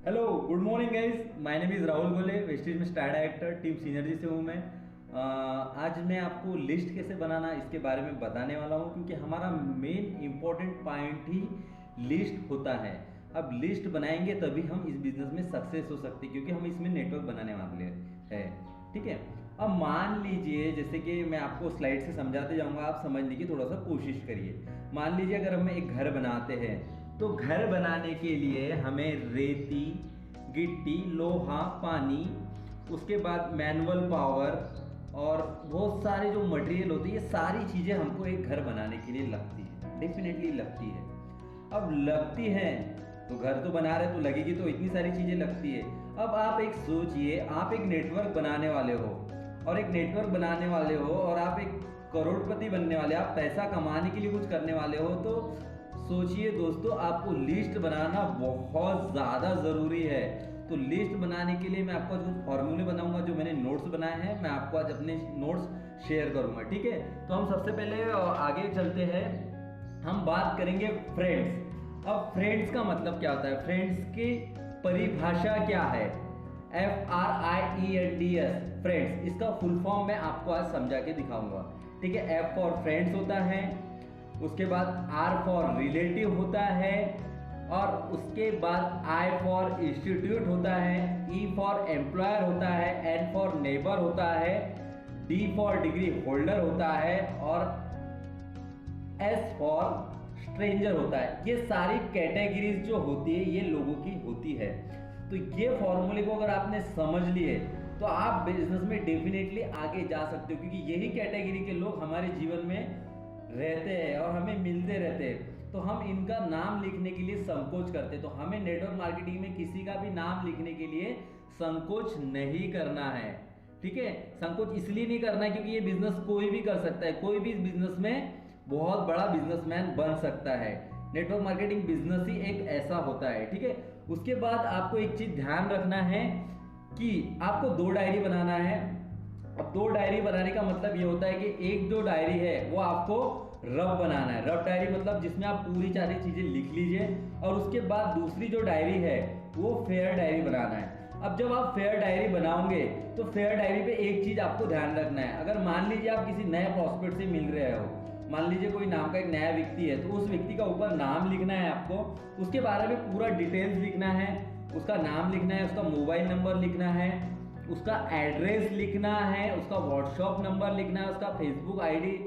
Hello, good morning guys. My name is Rahul गोले, wastage में star director team synergy से हूँ मैं। आज मैं आपको लिस्ट कैसे बनाना इसके बारे में बताने वाला हूँ, क्योंकि हमारा मेन इम्पोर्टेंट पॉइंट ही लिस्ट होता है। अब लिस्ट बनाएंगे तभी हम इस बिजनेस में सक्सेस हो सकते हैं, क्योंकि हम इसमें नेटवर्क बनाने वाले हैं। ठीक है। अब मान लीजिए, जैसे कि मैं आपको स्लाइड से समझाते जाऊँगा, आप समझने की थोड़ा सा कोशिश करिए। मान लीजिए अगर हम एक घर बनाते हैं, तो घर बनाने के लिए हमें रेती, गिट्टी, लोहा, पानी, उसके बाद मैनुअल पावर और बहुत सारे जो मटेरियल होते हैं, ये सारी चीज़ें हमको एक घर बनाने के लिए लगती है, डेफिनेटली लगती है। अब लगती है तो घर तो बना रहे तो लगेगी, तो इतनी सारी चीज़ें लगती है। अब आप एक सोचिए, आप एक नेटवर्क बनाने वाले हो, और एक नेटवर्क बनाने वाले हो और आप एक करोड़पति बनने वाले, आप पैसा कमाने के लिए कुछ करने वाले हो, तो सोचिए दोस्तों, आपको लिस्ट बनाना बहुत ज़्यादा ज़रूरी है। तो लिस्ट बनाने के लिए मैं आपको कुछ फॉर्मूले बनाऊंगा, जो मैंने नोट्स बनाए हैं, मैं आपको आज अपने नोट्स शेयर करूंगा। ठीक है। तो हम सबसे पहले आगे चलते हैं, हम बात करेंगे फ्रेंड्स। अब फ्रेंड्स का मतलब क्या होता है, फ्रेंड्स की परिभाषा क्या है? FRIENDS, friends. इसका फुल फॉर्म मैं आपको आज समझा के दिखाऊंगा। ठीक है। F फॉर फ्रेंड्स होता है, उसके बाद R फॉर रिलेटिव होता है, और उसके बाद I फॉर इंस्टीट्यूट होता है, E फॉर एम्प्लॉयर होता है, N फॉर नेबर होता है, D फॉर डिग्री होल्डर होता है, और S फॉर स्ट्रेंजर होता है। ये सारी कैटेगरीज जो होती है, ये लोगों की होती है। तो ये फॉर्मूले को अगर आपने समझ लिए, तो आप बिजनेस में डेफिनेटली आगे जा सकते हो, क्योंकि यही कैटेगरी के लोग हमारे जीवन में रहते हैं और हमें मिलते रहते हैं। तो हम इनका नाम लिखने के लिए संकोच करते हैं। तो हमें नेटवर्क मार्केटिंग में किसी का भी नाम लिखने के लिए संकोच नहीं करना है। ठीक है। संकोच इसलिए नहीं करना है क्योंकि ये बिजनेस कोई भी कर सकता है, कोई भी इस बिजनेस में बहुत बड़ा बिजनेसमैन बन सकता है। नेटवर्क मार्केटिंग बिजनेस ही एक ऐसा होता है। ठीक है। उसके बाद आपको एक चीज ध्यान रखना है कि आपको 2 डायरी बनाना है। अब 2 डायरी बनाने का मतलब ये होता है कि एक जो डायरी है वो आपको रफ बनाना है। रफ डायरी मतलब जिसमें आप पूरी सारी चीजें लिख लीजिए, और उसके बाद दूसरी जो डायरी है वो फेयर डायरी बनाना है। अब जब आप फेयर डायरी बनाओगे, तो फेयर डायरी पे एक चीज आपको ध्यान रखना है। अगर मान लीजिए आप किसी नए प्रॉस्पेक्ट से मिल रहे हो, मान लीजिए कोई नाम का एक नया व्यक्ति है, तो उस व्यक्ति का ऊपर नाम लिखना है आपको, उसके बारे में पूरा डिटेल्स लिखना है, उसका नाम लिखना है, उसका मोबाइल नंबर लिखना है, उसका एड्रेस लिखना है, उसका व्हाट्सएप नंबर लिखना है, उसका फेसबुक आईडी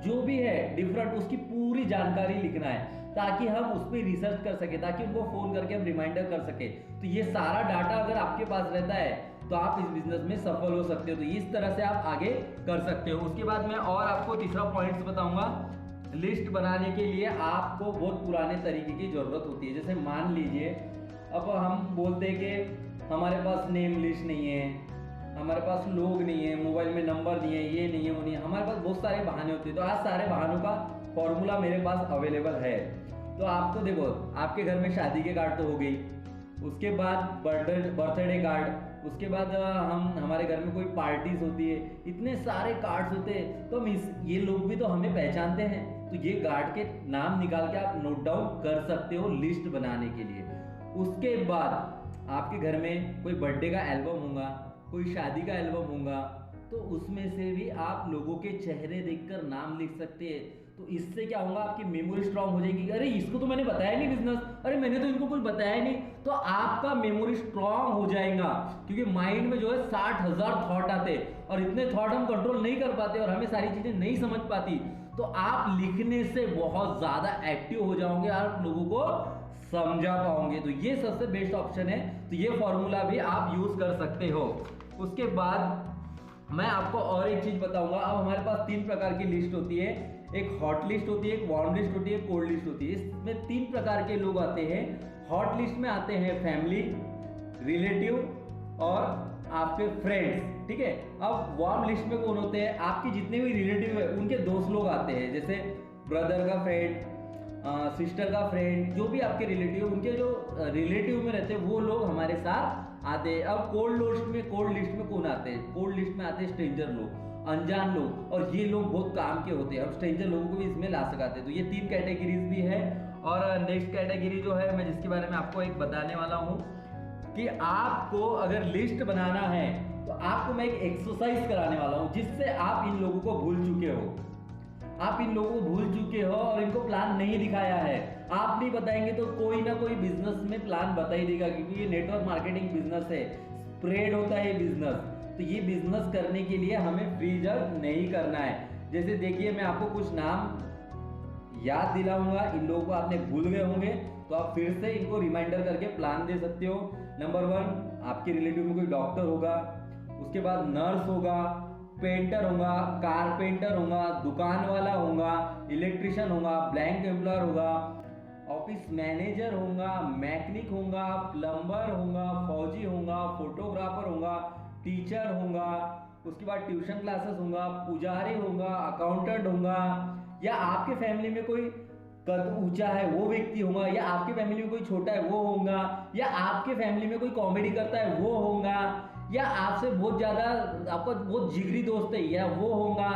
जो भी है डिफरेंट, उसकी पूरी जानकारी लिखना है, ताकि हम उस पर रिसर्च कर सके, ताकि उनको फोन करके हम रिमाइंडर कर सके। तो ये सारा डाटा अगर आपके पास रहता है, तो आप इस बिजनेस में सफल हो सकते हो। तो इस तरह से आप आगे कर सकते हो। उसके बाद मैं और आपको तीसरा पॉइंट्स बताऊंगा। लिस्ट बनाने के लिए आपको बहुत पुराने तरीके की जरूरत होती है। जैसे मान लीजिए, अब हम बोलते हैं कि हमारे पास नेम लिस्ट नहीं है, हमारे पास लोग नहीं है, मोबाइल में नंबर नहीं है, ये नहीं है, वो नहीं है, हमारे पास बहुत सारे बहाने होते हैं। तो आज सारे बहानों का फॉर्मूला मेरे पास अवेलेबल है। तो आपको देखो, आपके घर में शादी के कार्ड तो हो गई, उसके बाद बर्थडे कार्ड, उसके बाद हमारे घर में कोई पार्टीज होती है, इतने सारे कार्ड्स होते हैं। तो हम ये लोग भी तो हमें पहचानते हैं। तो ये कार्ड के नाम निकाल के आप नोट डाउन कर सकते हो लिस्ट बनाने के लिए। उसके बाद आपके घर में कोई बर्थडे का एल्बम होगा, कोई शादी का एल्बम होगा, तो उसमें से भी आप लोगों के चेहरे देखकर नाम लिख सकते हैं। तो इससे क्या होगा, आपकी मेमोरी स्ट्रांग हो जाएगी। अरे इसको तो मैंने बताया नहीं बिजनेस, अरे मैंने तो इनको कुछ बताया नहीं। तो आपका मेमोरी स्ट्रांग हो जाएगा, क्योंकि माइंड में जो है 60,000 थॉट आते, और इतने थॉट हम कंट्रोल नहीं कर पाते, और हमें सारी चीजें नहीं समझ पाती। तो आप लिखने से बहुत ज्यादा एक्टिव हो जाओगे, आप लोगों को समझा पाओगे। तो ये सबसे बेस्ट ऑप्शन है। तो ये फॉर्मूला भी आप यूज कर सकते हो। उसके बाद मैं आपको और एक चीज बताऊंगा। अब हमारे पास 3 प्रकार की लिस्ट होती है। एक हॉट लिस्ट होती है, एक वार्म लिस्ट होती है, कोल्ड लिस्ट होती है। इसमें 3 प्रकार के लोग आते हैं। हॉट लिस्ट में आते हैं फैमिली, रिलेटिव और आपके फ्रेंड्स। ठीक है। अब वार्म लिस्ट में कौन होते हैं? आपके जितने भी रिलेटिव है उनके दोस्त लोग आते हैं, जैसे ब्रदर का फ्रेंड, सिस्टर का फ्रेंड, जो भी आपके रिलेटिव, उनके जो रिलेटिव में रहते हैं वो लोग हमारे साथ आते हैं। अब कोल्ड लिस्ट में कौन आते हैं? कोल्ड लिस्ट में आते हैं स्ट्रेंजर लोग, अनजान लोग, और ये लोग बहुत काम के होते हैं। हम स्ट्रेंजर लोगों को भी इसमें ला सकाते हैं। तो ये 3 कैटेगरीज भी है। और नेक्स्ट कैटेगरी जो है, मैं जिसके बारे में आपको एक बताने वाला हूँ कि आपको अगर लिस्ट बनाना है तो आपको मैं एक एक्सरसाइज कराने वाला हूं, जिससे आप इन लोगों को भूल चुके हो। आप इन लोगों को भूल चुके हो और इनको प्लान नहीं दिखाया है। आप नहीं बताएंगे तो कोई ना कोई बिजनेस में प्लान बता ही देगा, क्योंकि ये नेटवर्क मार्केटिंग बिजनेस है, स्प्रेड होता है ये बिजनेस। तो ये बिजनेस करने के लिए हमें फ्री जब नहीं करना है। जैसे देखिए, मैं आपको कुछ नाम याद दिलाऊंगा, इन लोगों को आपने भूल गए होंगे तो आप फिर से इनको रिमाइंडर करके प्लान दे सकते हो। नंबर 1, आपके रिलेटिव में कोई डॉक्टर होगा, उसके बाद नर्स होगा, पेंटर होगा, कारपेंटर होगा, दुकान वाला होगा, इलेक्ट्रिशियन होगा, बैंक एम्प्लॉयर होगा, ऑफिस मैनेजर होगा, मैकेनिक होगा, प्लम्बर होगा, फौजी होगा, फोटोग्राफर होगा, टीचर होगा, उसके बाद ट्यूशन क्लासेस होगा, पुजारी होगा, अकाउंटेंट होगा, या आपके फैमिली में कोई कद ऊंचा है वो व्यक्ति होगा, या आपके फैमिली में कोई छोटा है वो होगा, या आपके फैमिली में कोई कॉमेडी करता है वो होगा, या आपसे बहुत ज्यादा आपका बहुत जिगरी दोस्त है या वो होगा।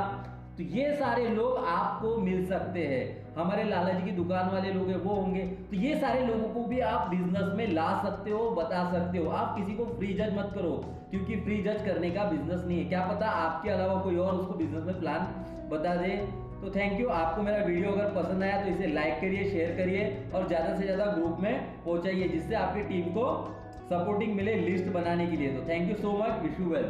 तो ये सारे लोग आपको मिल सकते हैं। हमारे लाला जी की दुकान वाले लोग हैं वो होंगे। तो ये सारे लोगों को भी आप बिजनेस में ला सकते हो, बता सकते हो। आप किसी को फ्री जज मत करो, क्योंकि फ्री जज करने का बिजनेस नहीं है। क्या पता आपके अलावा कोई और उसको बिजनेस में प्लान बता दे। तो थैंक यू। आपको मेरा वीडियो अगर पसंद आया तो इसे लाइक करिए, शेयर करिए और ज़्यादा से ज़्यादा ग्रुप में पहुंचाइए, जिससे आपकी टीम को सपोर्टिंग मिले लिस्ट बनाने के लिए। तो thank you so much, wish you well.